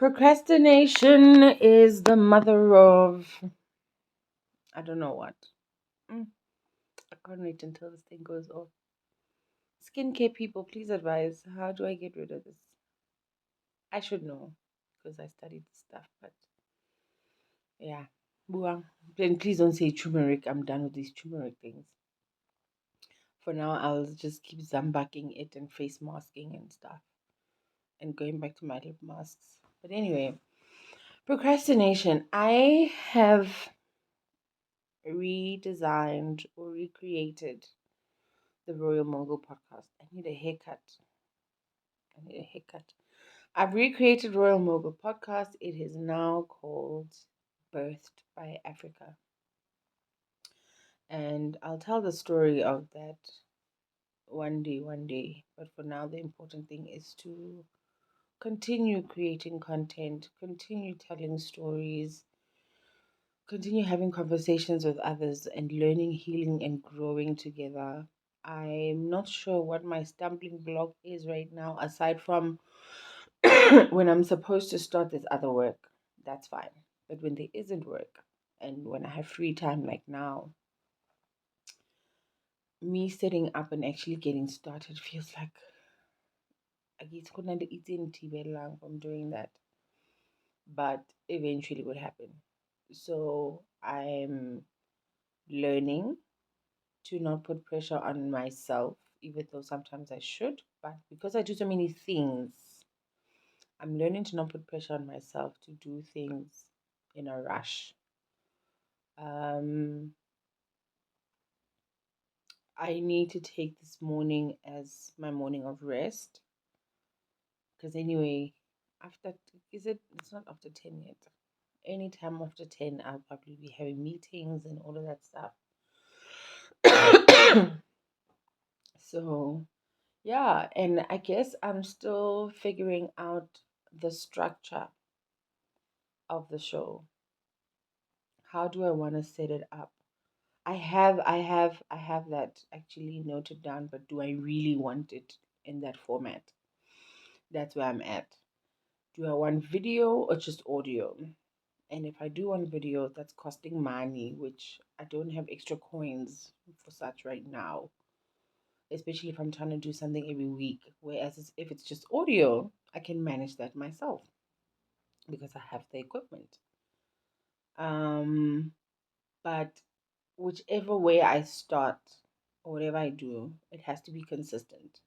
Procrastination is the mother of I don't know what. Mm, I can't wait until this thing goes off. Skincare people, please advise. How do I get rid of this? I should know because I studied this stuff, but yeah. Buang. Then please don't say turmeric. I'm done with these turmeric things. For now, I'll just keep zambaking it and face masking and stuff and going back to my lip masks. But anyway, procrastination. I have redesigned or recreated the Royal Mogul podcast. I need a haircut. I need a haircut. I've recreated Royal Mogul podcast. It is now called Birthed by Afrika. And I'll tell the story of that one day. But for now, the important thing is to continue creating content, continue telling stories, continue having conversations with others and learning, healing, and growing together. I'm not sure what my stumbling block is right now, aside from when I'm supposed to start this other work. That's fine. But when there isn't work and when I have free time like now, me setting up and actually getting started feels like it's going to eat from doing that. But eventually would happen. So I'm learning to not put pressure on myself, even though sometimes I should. But because I do so many things, I'm learning to not put pressure on myself to do things in a rush. Um, I need to take this morning as my morning of rest. Because anyway, after, is it? It's not after 10 yet. Anytime after 10, I'll probably be having meetings and all of that stuff. So, yeah, and I guess I'm still figuring out the structure of the show. How do I want to set it up? I have that actually noted down, but do I really want it in that format? That's where I'm at. Do I want video or just audio? And if I do want video, that's costing money, which I don't have extra coins for such right now, especially if I'm trying to do something every week. Whereas if it's just audio, I can manage that myself because I have the equipment. Um, but whichever way I start or whatever I do, it has to be consistent.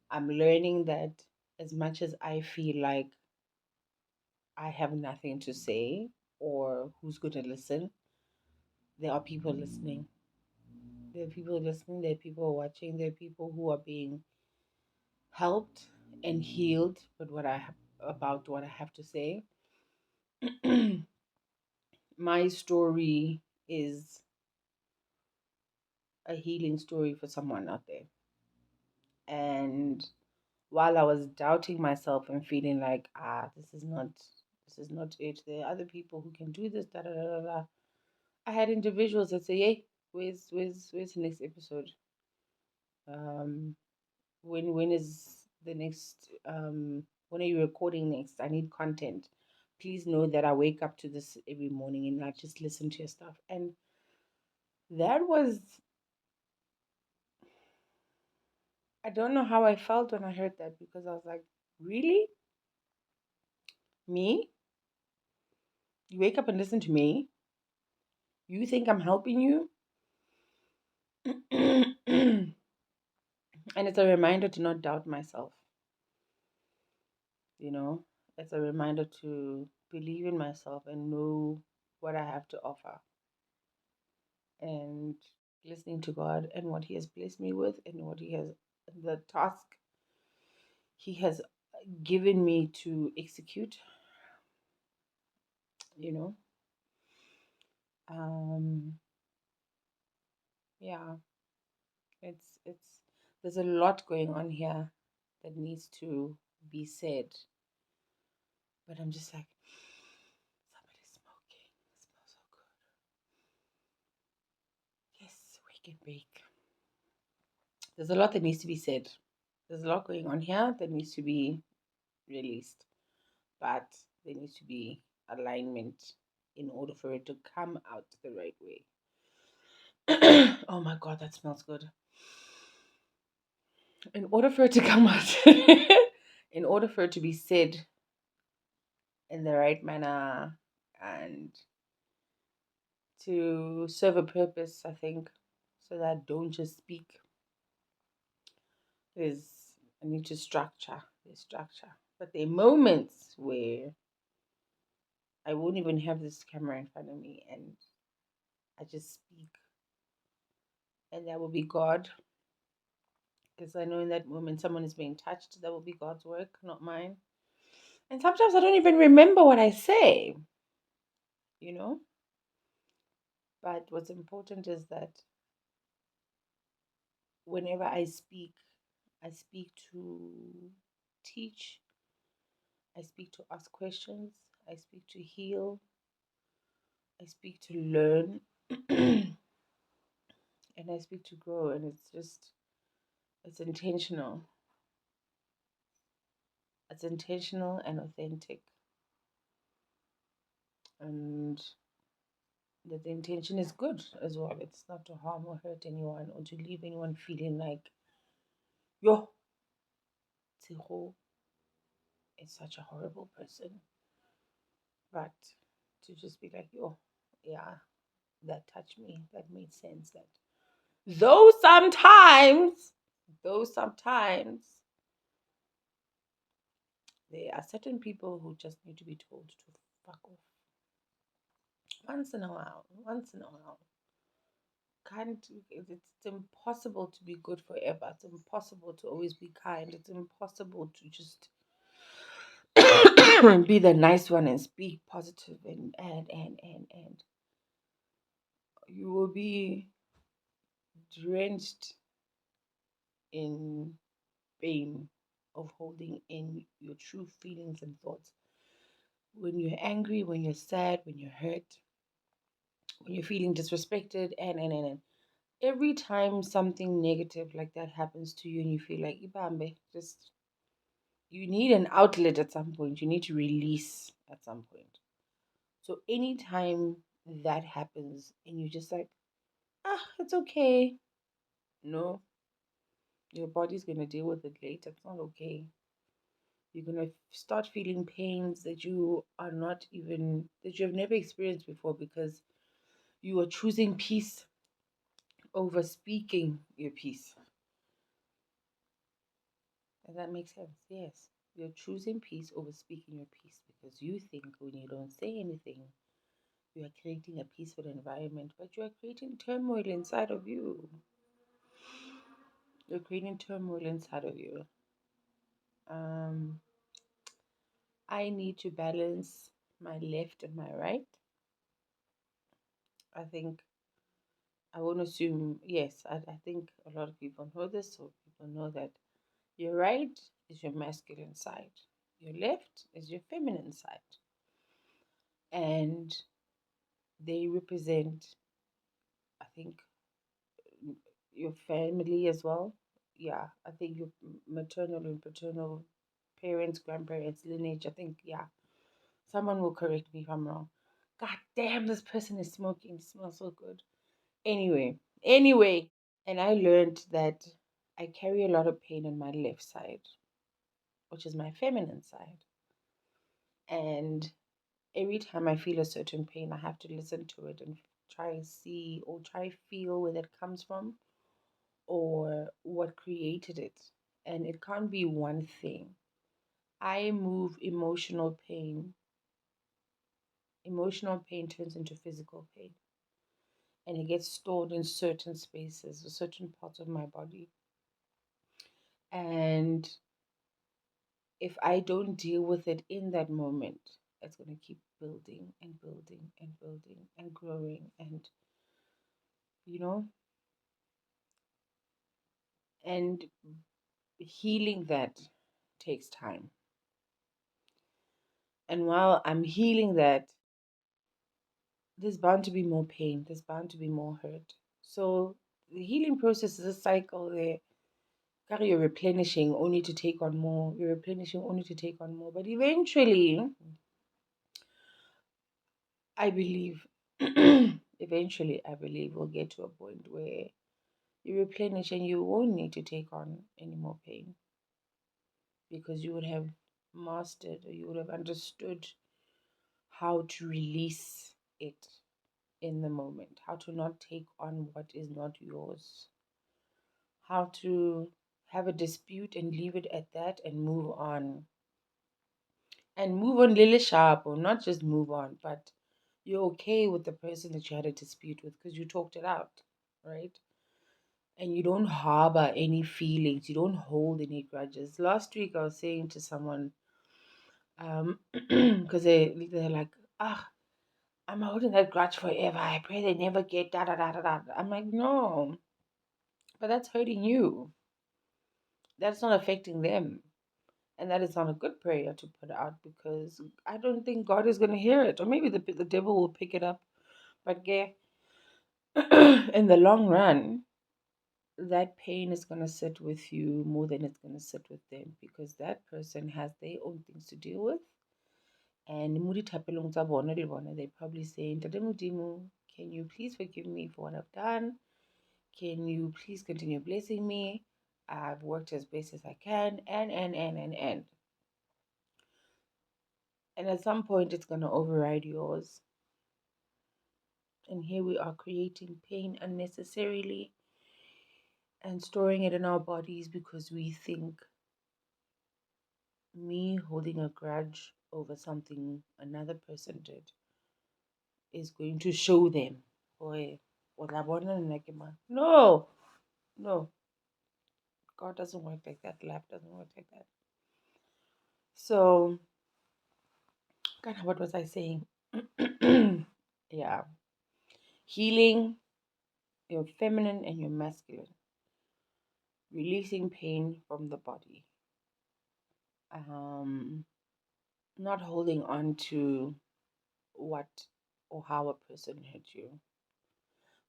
I'm learning that as much as I feel like I have nothing to say or who's going to listen, there are people listening. There are people listening, there are people watching, there are people who are being helped and healed but about what I have to say. My story is a healing story for someone out there. And while I was doubting myself and feeling like, this is not it. There are other people who can do this, da da da da da. I had individuals that say, hey, where's the next episode? Um when is the next when are you recording next? I need content. Please know that I wake up to this every morning and I just listen to your stuff. And that was, I don't know how I felt when I heard that, because I was like, really? Me? You wake up and listen to me? You think I'm helping you? And it's a reminder to not doubt myself, you know? It's a reminder to believe in myself and know what I have to offer. And listening to God and what He has blessed me with and what He has, the task He has given me to execute, you know? Um, yeah, it's there's a lot going on here that needs to be said, but I'm just like, somebody's smoking. It smells so good. Yes, we can bake. There's a lot that needs to be said. There's a lot going on here that needs to be released. but there needs to be alignment in order for it to come out the right way. Oh my god, that smells good. In order for it to come out, in order for it to be said in the right manner and to serve a purpose, I think, so that I don't just speak, there's I need to structure. There's structure. But there are moments where I won't even have this camera in front of me and I just speak. And that will be God. Because I know in that moment someone is being touched. That will be God's work, not mine. And sometimes I don't even remember what I say, you know? But what's important is that whenever I speak to teach, I speak to ask questions, I speak to heal, I speak to learn, and I speak to grow. And it's intentional. It's intentional and authentic. And that the intention is good as well. It's not to harm or hurt anyone or to leave anyone feeling like, yo, Tiro is such a horrible person. But to just be like, yo, yeah, that touched me. That made sense. That though sometimes, though sometimes there are certain people who just need to be told to fuck off. Once in a while. Once in a while. Can't it's impossible to be good forever. It's impossible to always be kind. It's impossible to just be the nice one and speak positive and you will be drenched in pain of holding in your true feelings and thoughts. When you're angry, when you're sad, when you're hurt, when you're feeling disrespected, and. Every time something negative like that happens to you and you feel like, Ibambe, just, you need an outlet at some point. You need to release at some point. So anytime that happens and you're just like, it's okay. No, your body's going to deal with it later. It's not okay. You're going to start feeling pains that you are not even, that you have never experienced before because you are choosing peace over speaking your peace. Does that make sense? Yes. You're choosing peace over speaking your peace because you think when you don't say anything, you are creating a peaceful environment, but you are creating turmoil inside of you. You're creating turmoil inside of you. Um, I need to balance my left and my right. I think I won't assume, yes, I think a lot of people know this, so people know that your right is your masculine side, your left is your feminine side. And they represent, I think, your family as well. Yeah, I think your maternal and paternal parents, grandparents, lineage. I think, yeah, someone will correct me if I'm wrong. God damn, this person is smoking. It smells so good. Anyway, and I learned that I carry a lot of pain on my left side, which is my feminine side. And every time I feel a certain pain, I have to listen to it and try and see or try feel where that comes from or what created it. And it can't be one thing. I move emotional pain. Emotional pain turns into physical pain. And it gets stored in certain spaces or certain parts of my body. And if I don't deal with it in that moment, it's going to keep building and building and building and growing. And, you know, and healing that takes time. And while I'm healing that, there's bound to be more pain, there's bound to be more hurt. So the healing process is a cycle there. you're replenishing only to take on more. You're replenishing only to take on more. But eventually, I believe, eventually, I believe we'll get to a point where you replenish and you won't need to take on any more pain because you would have mastered or you would have understood how to release it in the moment, how to not take on what is not yours, how to have a dispute and leave it at that and move on. And move on little sharp, or not just move on, but you're okay with the person that you had a dispute with because you talked it out, right? And you don't harbor any feelings, you don't hold any grudges. Last week I was saying to someone, because they're like, ah, I'm holding that grudge forever. I pray they never get da da da da da. I'm like, no, but that's hurting you. That's not affecting them. And that is not a good prayer to put out because I don't think God is going to hear it. Or maybe the devil will pick it up. But yeah, in the long run, that pain is going to sit with you more than it's going to sit with them because that person has their own things to deal with. And mo dithapelong tsa bone le bone, they probably say, Ntate Modimo, can you please forgive me for what I've done? Can you please continue blessing me? I've worked as best as I can, and. And at some point, it's going to override yours. And here we are creating pain unnecessarily and storing it in our bodies because we think me holding a grudge over something another person did is going to show them. Boy, no, no. God doesn't work like that. Life doesn't work like that. So, kind of what was I saying? Yeah. Healing your feminine and your masculine. Releasing pain from the body. Um, Not holding on to what or how a person hurt you.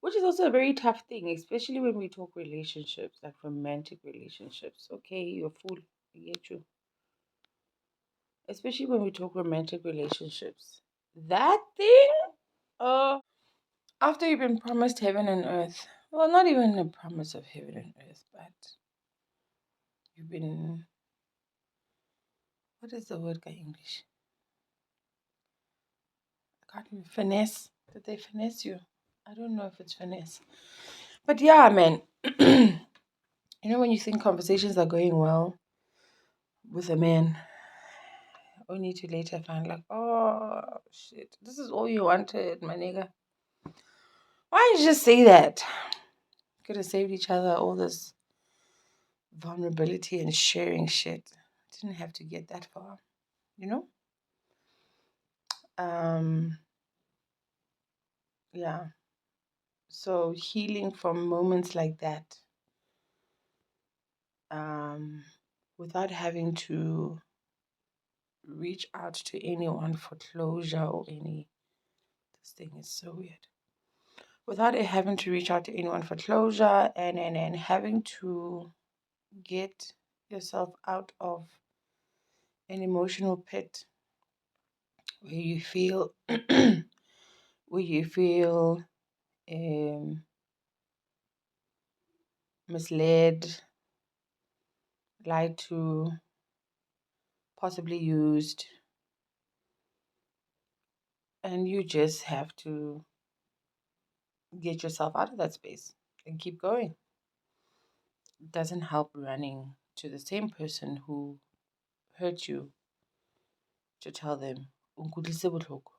Which is also a very tough thing, especially when we talk relationships, like romantic relationships. Okay, you're a fool. I get you. Especially when we talk romantic relationships. That thing? After you've been promised heaven and earth, well, not even a promise of heaven and earth, but you've been, what is the word in English? I can't even finesse. Did they finesse you? I don't know if it's finesse. But yeah, man. When you think conversations are going well with a man, only to later find like, oh shit, this is all you wanted, my nigga. Why didn't you just say that? Could have saved each other all this vulnerability and sharing shit. Didn't have to get that far, you know? Um, yeah. So healing from moments like that, without having to reach out to anyone for closure or any. This thing is so weird. Without having to reach out to anyone for closure and having to get yourself out of an emotional pit where you feel where you feel misled, lied to, possibly used, and you just have to get yourself out of that space and keep going. It doesn't help running to the same person who hurt you to tell them, "Unkutlise botlhoko."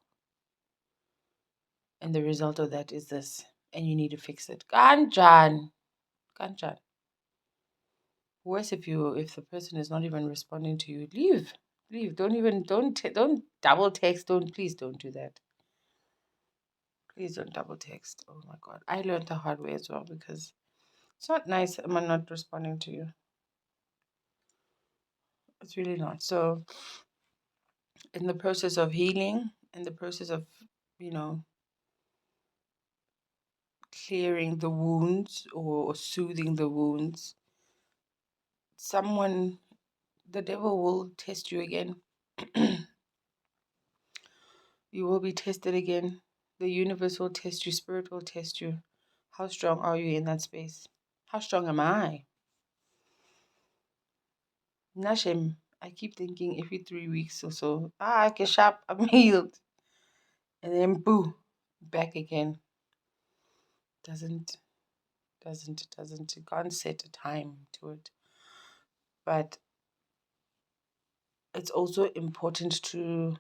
And the result of that is this, and you need to fix it. Kanjan, kanjan. Worse, if the person is not even responding to you, leave. Don't double text. Please don't do that. Please don't double text. Oh my God, I learned the hard way as well because it's not nice. Am I not responding to you? It's really not. So, in the process of healing, in the process of you know clearing the wounds or soothing the wounds, someone, the devil will test you again. You will be tested again. The universe will test you. Spirit will test you. How strong are you in that space? How strong am I? Nashem, I keep thinking every 3 weeks or so, I get sharp, I'm healed. And then boo, back again. Doesn't, you can't set a time to it. But it's also important to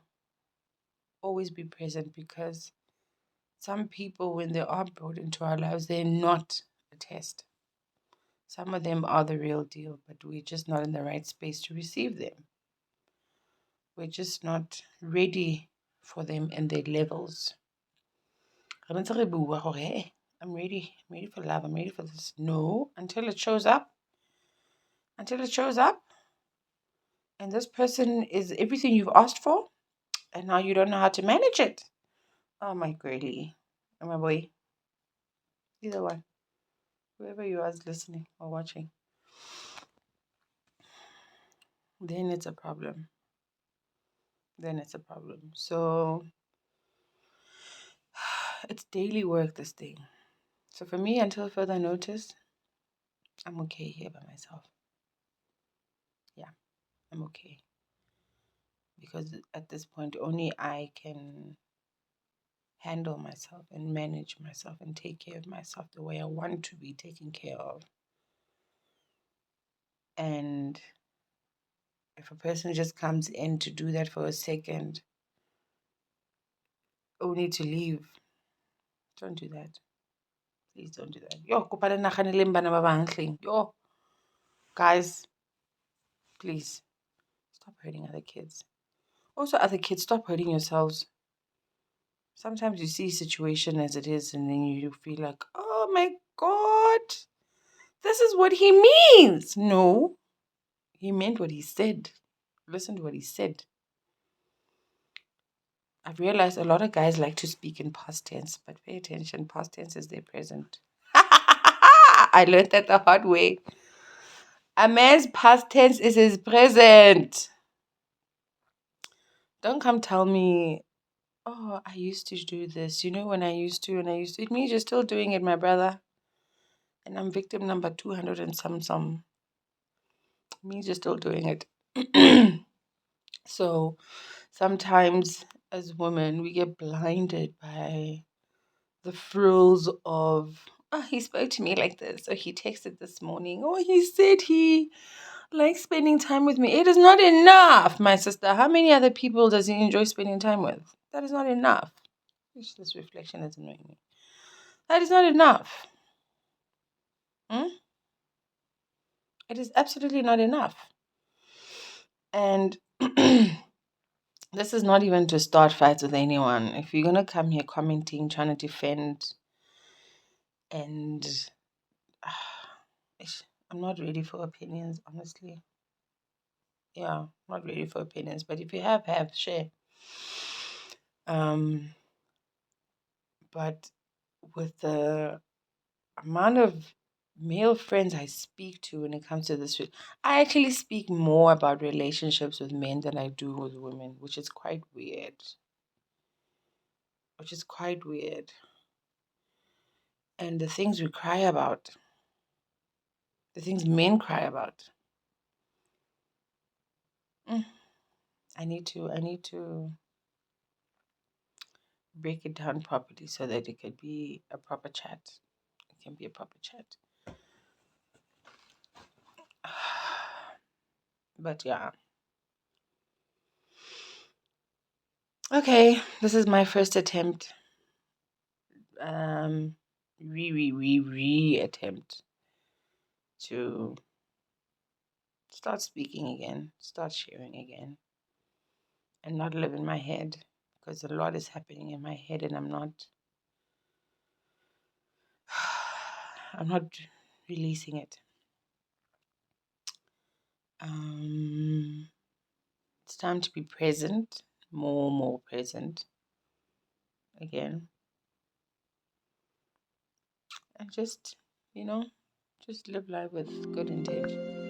always be present, because some people, when they are brought into our lives, they're not a test. Some of them are the real deal, but we're just not in the right space to receive them. We're just not ready for them and their levels. I'm ready. I'm ready for love. I'm ready for this. No, until it shows up. Until it shows up. And this person is everything you've asked for. And now you don't know how to manage it. Oh, my girlie. Oh, my boy. Either one. Whoever you are is listening or watching. Then it's a problem. So it's daily work, this thing. So for me, until further notice, I'm okay here by myself. Yeah, I'm okay. Because at this point, only I can handle myself and manage myself and take care of myself the way I want to be taken care of. And if a person just comes in to do that for a second, only to leave, don't do that. Please don't do that. Yo, guys, please stop hurting other kids. Also, other kids, stop hurting yourselves. Sometimes you see a situation as it is, and then you feel like, oh my God, this is what he means. No, he meant what he said. Listen to what he said. I've realized a lot of guys like to speak in past tense, but pay attention, past tense is their present. I learned that the hard way. A man's past tense is his present. Don't come tell me, oh, I used to do this. You know, when I used to. It means you're still doing it, my brother. And I'm victim number 200 and some. It means you're still doing it. So sometimes as women, we get blinded by the frills of, oh, he spoke to me like this, or he texted this morning, or he said he likes spending time with me. It is not enough, my sister. How many other people does he enjoy spending time with? That is not enough. This reflection is annoying me. That is not enough. It is absolutely not enough. And this is not even to start fights with anyone. If you're going to come here commenting, trying to defend, and I'm not ready for opinions, honestly. Yeah, I'm not ready for opinions. But if you have, share. But with the amount of male friends I speak to when it comes to this, I actually speak more about relationships with men than I do with women, which is quite weird. And the things we cry about, the things men cry about, I need to break it down properly so that it could be a proper chat. It can be a proper chat. But yeah. Okay, this is my first attempt. Attempt to start speaking again, start sharing again, and not live in my head, because a lot is happening in my head and I'm not releasing it. It's time to be present, more present again, and just live life with good intention.